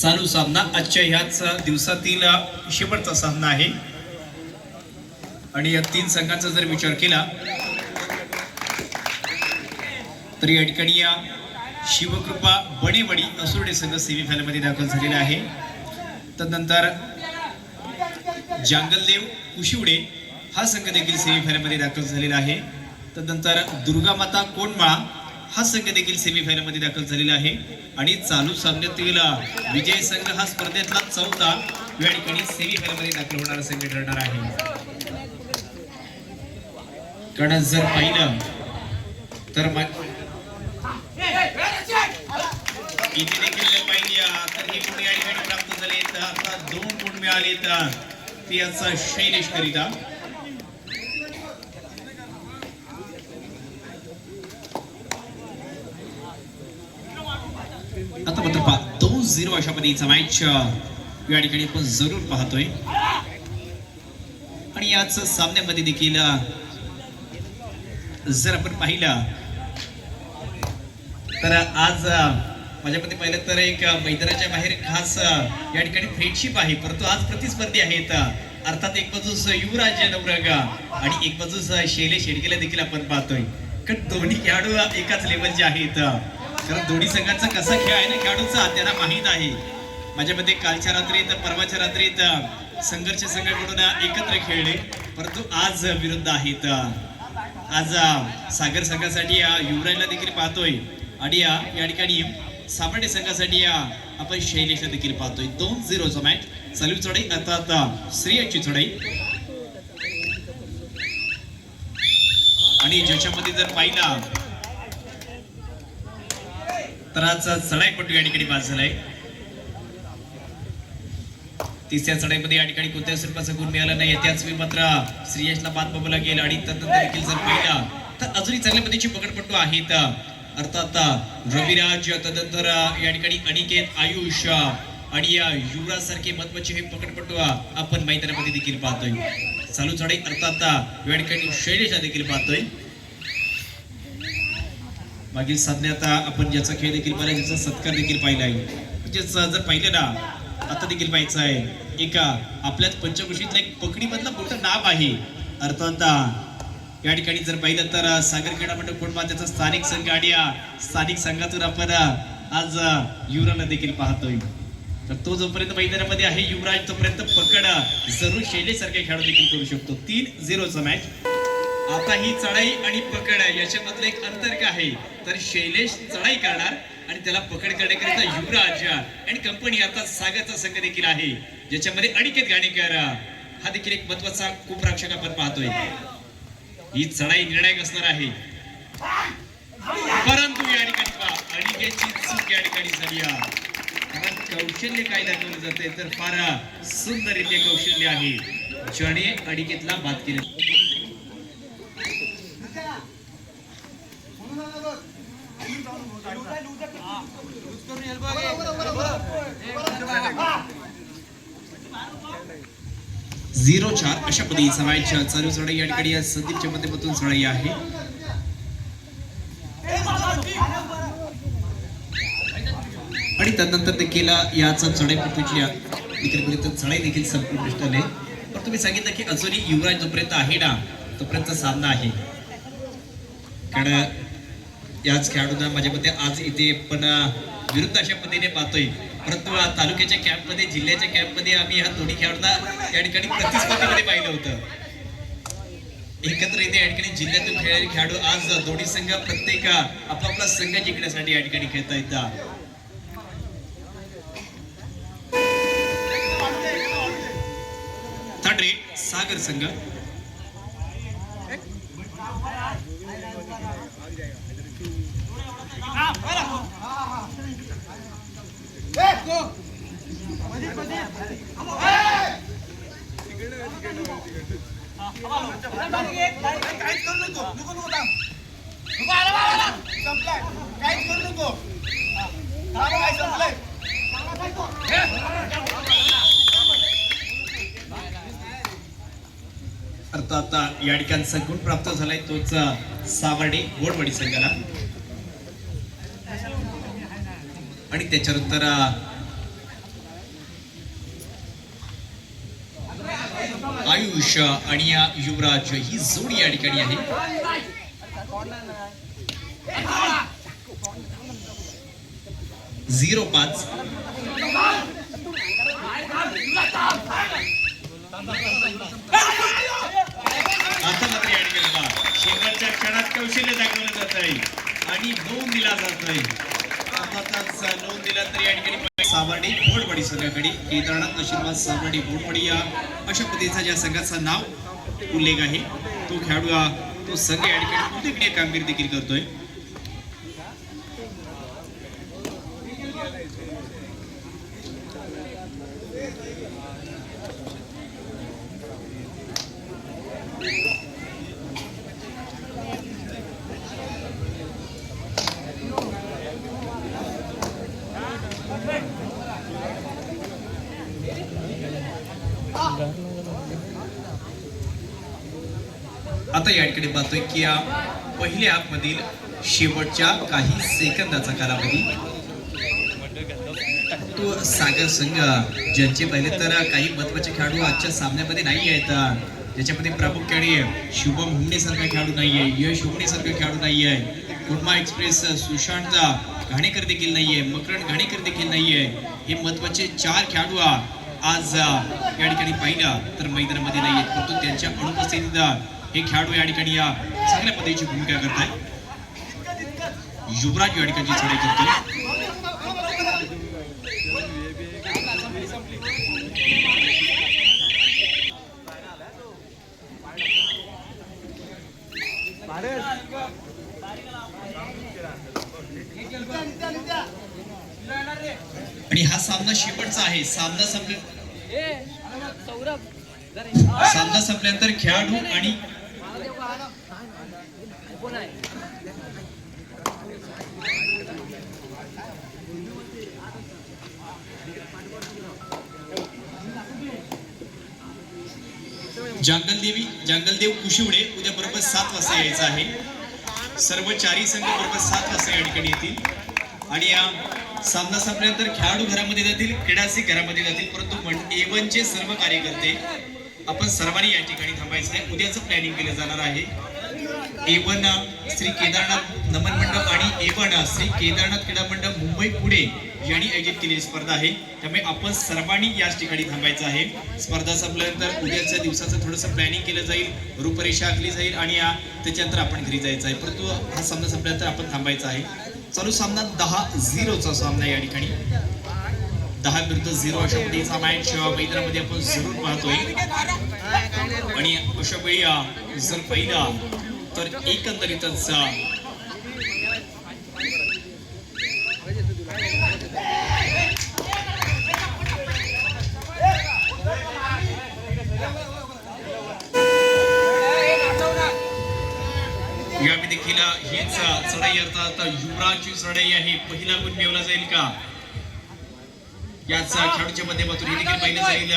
चालू सामना आजच्या ह्याच दिवसातील शेवटचा सामना आहे आणि या तीन संघांचा जर विचार केला तर या ठिकाणी या शिवकृपा बणेवडी असुर्डे संघ सेमीफायनल मध्ये दाखल झालेला आहे। तदनंतर जांगलदेव कुशिवडे हा संघ देखील सेमीफायनल मध्ये दाखल झालेला आहे। तदनंतर दुर्गामाता कोंडमाळा हा संघ देखील सेमीफायनल मध्ये दाखल झालेला आहे आणि चालू सामन्यातील विजय संघ हा स्पर्धेतला चौथा या ठिकाणी सेमीफायनल मध्ये दाखल होणारा संघ ठरणार आहे। कारण जर पाहिलं तर इथे देखील पाहिजे तर हे गुण या ठिकाणी प्राप्त झाले तर आता 2 गुण मिळाले तर ते याचा शैलेश करिता आता मात्र 2-0 अशा पद्धतीचा मॅच या ठिकाणी आपण जरूर पाहतोय आणि याच सामन्यामध्ये देखील जर आपण पाहिलं तर आज माझ्या मते पाहिलं तर एक मैदानाच्या बाहेर खास या ठिकाणी फ्रेंडशिप आहे, परंतु आज प्रतिस्पर्धी आहेत। अर्थात एक बाजूस युवराज नवरंगा आणि एक बाजूस शैलेश शेडगेला देखील आपण पाहतोय, कारण दोन्ही खेळाडू एकाच लेवलचे आहेत। कारण दोन्ही संघांचा कसा खेळ आहे ना खेळाडूचा त्यांना माहीत आहे। माझ्या मते कालच्या रात्रीत परवाच्या रात्रीत संघर्ष संघाकडून एकत्र खेळले, परंतु आज विरुद्ध आहेत। आज सागर संघासाठी युवराजला देखील पाहतोय आणि या ठिकाणी सामान्य संघासाठी आपण शैलेशला देखील पाहतोय। 2-0 मॅच चालू चढाई अर्थात श्रेयसची चढाई आणि ज्याच्यामध्ये जर पाहिला तर आज चढाईपटू या ठिकाणी बाद झालाय। तिसऱ्या चढाईमध्ये या ठिकाणी कोणत्याही स्वरूपाचा गुण मिळाला नाही, त्याच वेळी मात्र श्रेयसला बाद बबला गेला आणि तदनंतर देखील जर पाहिला तर अजूनही चांगल्या पद्धतीचे पकडपटू आहेत। अर्थात रविराज तदनंतर या ठिकाणी अनिकेत आयुष आणि युवराज सारखे महत्वाचे हे पकडपटू आपण मैदानामध्ये देखील पाहतोय। चालू चढाई अर्थात या ठिकाणी शैलेशला देखील पाहतोय। मागील सामन्यात आपण ज्याचा खेळ देखील पाहिला ज्याचा सत्कार देखील पाहिला आहे, म्हणजेच जर पाहिलं ना आता देखील पाहायचं आहे एका आपल्याच पंचकृषीतलं एक पकडी मधलं मोठं नाव आहे। अर्थात या ठिकाणी जर पाहिलं तर सागर क्रीडा मंडळ कोंडमाळा त्याचा स्थानिक संघ आणि स्थानिक संघातून आपण आज युवराजला देखील पाहतोय। तर तो जोपर्यंत मैदानामध्ये आहे युवराज तोपर्यंत पकड जरूर शैलेश सारखे खेळाडू देखील करू शकतो। 3-0 मॅच। आता ही चढाई आणि पकड याच्यामधलं एक अंतर काय आहे तर शैलेश चढाई करणार आणि त्याला पकड करण्याकरिता युवराज आणि कंपनी अर्थात सागरचा संघ देखील आहे, ज्याच्यामध्ये अनिकेत घाणेकर हा देखील एक महत्वाचा कूपरक्षक आपण पाहतोय। ही चढाई निर्णायक असणार आहे, परंतु या ठिकाणी अनिकेतची चूक या ठिकाणी झाली कारण कौशल्य काय दाखवलं जाते तर फार सुंदर इथे कौशल्य आहे ज्याने अनिकेतला बाद केले। झिरो 4 अशा पद्धतीचा मॅच चालू चढाई या ठिकाणी संदीपच्या माध्यमातून चढाई आहे आणि त्यानंतर देखील याचा चढाईपटूची देखील चढाई देखील संपूर्ण आहे। पण तुम्ही सांगितलं की अजूनही युवराज जोपर्यंत आहे ना तोपर्यंत सामना आहे, कारण याच खेळाडूंना माझ्या मते आज इथे पण विरुद्ध अशा पद्धतीने पाहतोय, परंतु तालुक्याच्या कॅम्पमध्ये जिल्ह्याच्या कॅम्पमध्ये आम्ही ह्या दोन्ही खेळाडूंना या ठिकाणी प्रतिस्पर्धेमध्ये पाहिलं होतं। एकत्र इथे या ठिकाणी जिल्ह्यातून खेळणारे खेळाडू आज दोन्ही संघ प्रत्येक आपापला संघ जिंकण्यासाठी या ठिकाणी खेळता येतात। थर्ड रेट सागर संघ अर्थात या ठिकाणचा गुण प्राप्त झालाय तोच सावर्डे गोडवडी संघाला आणि त्याच्यानंतर आयुष आणि युवराज ही जोडी या ठिकाणी आहे. 0-5. आता मात्र या ठिकाणी बघा, शेवटच्या क्षणात कौशल्य दाखवलं जात आहे आणि नोंद दिला जात आहे. अर्थातच नोंद दिला तर या ठिकाणी सावर्डी बोडवाडी संघाकडे केदारनाथ आशीर्वाद सावर्डी बोडवाडी या अशा पद्धतीचा ज्या संघाचं नाव उल्लेख आहे तो खेळाडू तो संघ या ठिकाणी उल्लेखनीय कामगिरी देखील करतोय. आता या ठिकाणी पाहतोय की या पहिल्या मधील शेवटच्या काही सेकंदाचा कालावधी तो सागर संघ ज्यांचे पहिले तर काही महत्वाचे खेळाडू आजच्या सामन्यामध्ये नाही आहेत, ज्याच्यामध्ये प्रामुख्याने शुभम हुमणे सारखा खेळाडू नाहीये, यश हुमणे सारखा खेळाडू नाहीये, कुर्मा एक्सप्रेस सुशांत घाणेकर देखील नाहीये, मकरंद घाणेकर देखील नाहीये. हे महत्वाचे 4 खेळाडू आज या ठिकाणी पाहिला तर मैदानामध्ये नाहीयेत, परंतु त्यांच्या अनुपस्थितीत हे खेळाडू या ठिकाणी चांगल्या पद्धतीची भूमिका करताय. युवराज या ठिकाणी चढाई करतोय. आणि हा सामना शेवटचा आहे. सामना संपल्यानंतर खेळाडू आणि जंगलदेव कुशिवडे उद्या बरोबर 7 वाजता यायचं आहे. सर्व 4 संघ बरोबर 7 वाजता या ठिकाणी येतील आणि या सामना संपल्यानंतर खेळाडू घरामध्ये जातील, क्रीडासिक घरामध्ये जातील, परंतु A1 चे सर्व कार्यकर्ते आपण सर्वांनी या ठिकाणी थांबायचं आहे. उद्याचं प्लॅनिंग केलं जाणार आहे. A1 श्री केदारनाथ नमन मंडप आणि A1 श्री केदारनाथ क्रीडा मंडप मुंबई पुणे यांनी आयोजित केलेली स्पर्धा आहे, त्यामुळे आपण सर्वांनी याच ठिकाणी थांबायचं आहे. स्पर्धा संपल्यानंतर उद्याच्या दिवसाचं थोडंसं प्लॅनिंग केलं जाईल, रूपरेषा आखली जाईल आणि त्याच्यानंतर आपण घरी जायचं आहे, परंतु हा सामना संपल्यानंतर आपण थांबायचं आहे. चालू सामना 10-0चा सामना या ठिकाणी 10-0 अशा पद्धतीचा मॅच मैदानामध्ये आपण जरूर पाहतोय. आणि अशा वेळी जर पहिला तर एकंदरीतच यामध्ये देखील हीच चढाई अर्थात युवराजची चढाई आहे. पहिला गुण मिळवला जाईल का याच खेळाडूच्या माध्यमातून हे देखील पाहिलं जाईल.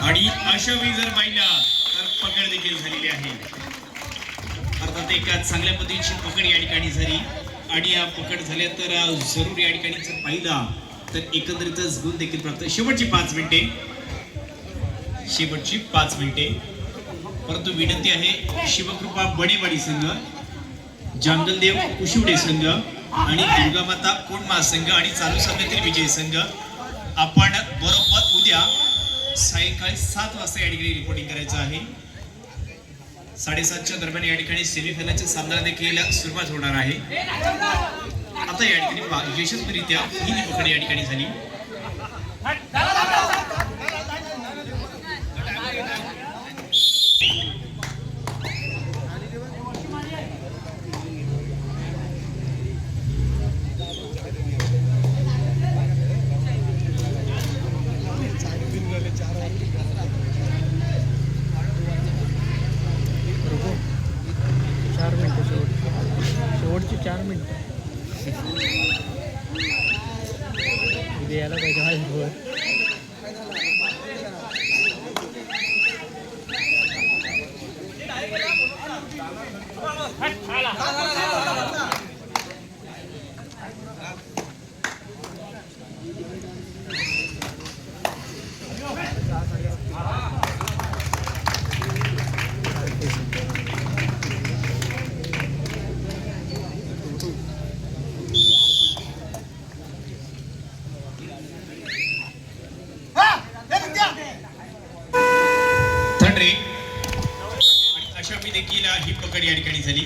आणि अशा वेळी जर पाहिला तर पकड देखील झालेली आहे. अर्थात एक चांगल्या पद्धतीची पकड या ठिकाणी झाली आणि पकड झाल्या तर जरूर या ठिकाणी जर पाहिला तर एकंदरीतच गुण देखील प्राप्त. शेवटची 5 मिनिटे परंतु विनंती आहे शिवकृपा बडेवाडी संघ, जंगलदेव कुशिवडे संघ आणि दुर्गामाता कोंडमा संघ आणि चालू सामन्यातील विजय संघ आपण बरोबर उद्या सायंकाळी 7 वाजता या ठिकाणी रिपोर्टिंग करायचं आहे. 7:30च्या दरम्यान या ठिकाणी सेमीफायनलच्या सामन्याला देखील सुरुवात होणार आहे. आता या ठिकाणी यशस्वीरित्या पहिली पकड या ठिकाणी झाली. शेवटची 4 मिनिटं यायला पाहिजे. पंचामी देखील ही पकड या ठिकाणी झाली.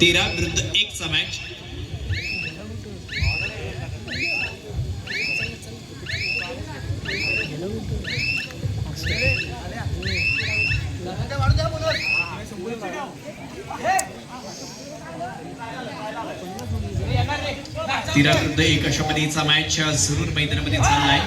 तेरा विरुद्ध 1 चा मॅच. तेरा विरुद्ध 1 अशा पद्धतीचा मॅच जरूर मैदानामध्ये चाललाय.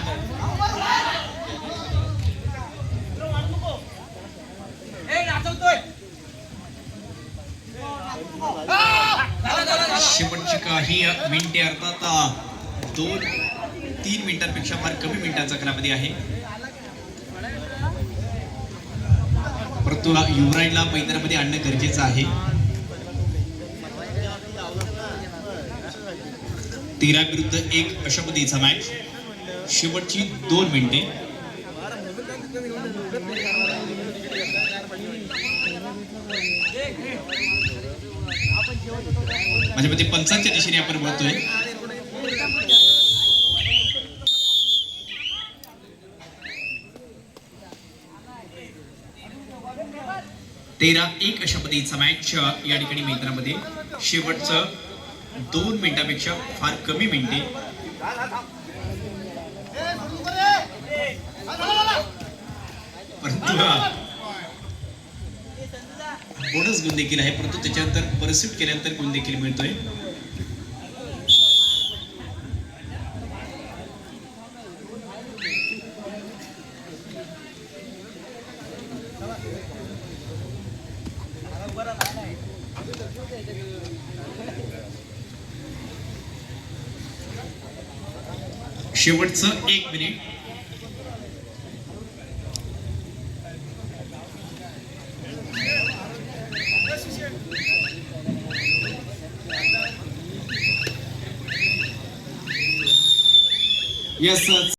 शेवटची काही मिनिटे अर्थात 2-3 मिनिटांपेक्षा फार कमी मिनिटांचा कालावधी आहे. परंतु युवराजला मैदानामध्ये आणणं गरजेचं आहे. 13 विरुद्ध 1 अशा पद्धतीचा मॅच. शेवटची 2 मिनिटे. माझ्या मते पंचांच्या दिशेने आपण बोलतोय. तेरा 1 अशा पद्धतीचा मॅच या ठिकाणी मैदानामध्ये. शेवटचं 2 मिनिटांपेक्षा फार कमी मिनिटे. परंतु बोनस गुण देखील आहे, परंतु त्याच्यानंतर परस्यूट केल्यानंतर गुण देखील मिळतोय. शेवटचं 1 मिनिट. यस